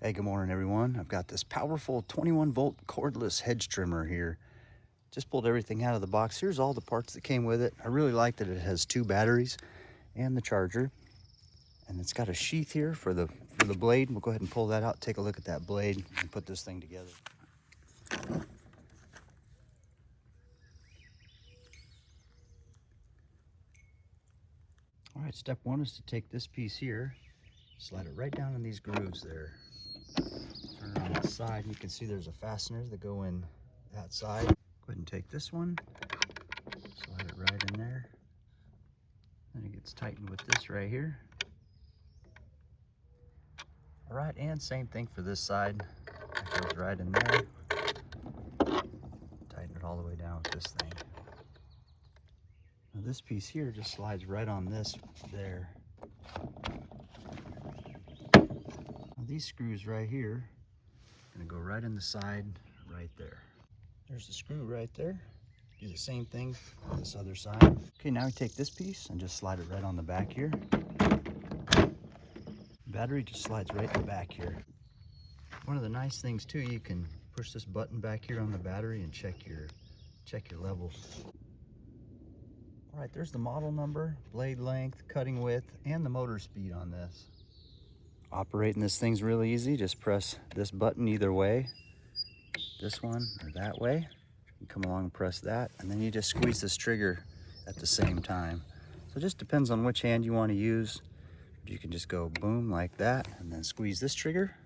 Hey, good morning everyone. I've got this powerful 21 volt cordless hedge trimmer here. Just pulled everything out of the box. Here's all the parts that came with it. I really like that it has 2 batteries and the charger. And it's got a sheath here for the blade. We'll go ahead and pull that out, take a look at that blade and put this thing together. All right, step 1 is to take this piece here, slide it right down in these grooves there. Turn it on the side, and you can see there's a fasteners that go in that side. Go ahead and take this one, slide it right in there. Then it gets tightened with this right here. All right, and same thing for this side. That goes right in there. Tighten it all the way down with this thing. Now this piece here just slides right on this there. Now these screws right here are gonna go right in the side right there. There's the screw right there. Do the same thing on this other side. Okay, now we take this piece and just slide it right on the back here. Battery just slides right in the back here. One of the nice things too, you can push this button back here on the battery and check your levels. All right, there's the model number, blade length, cutting width, and the motor speed on this. Operating this thing's really easy. Just press this button either way, this one or that way. You come along and press that, and then you just squeeze this trigger at the same time. So it just depends on which hand you want to use. You can just go boom like that, and then squeeze this trigger,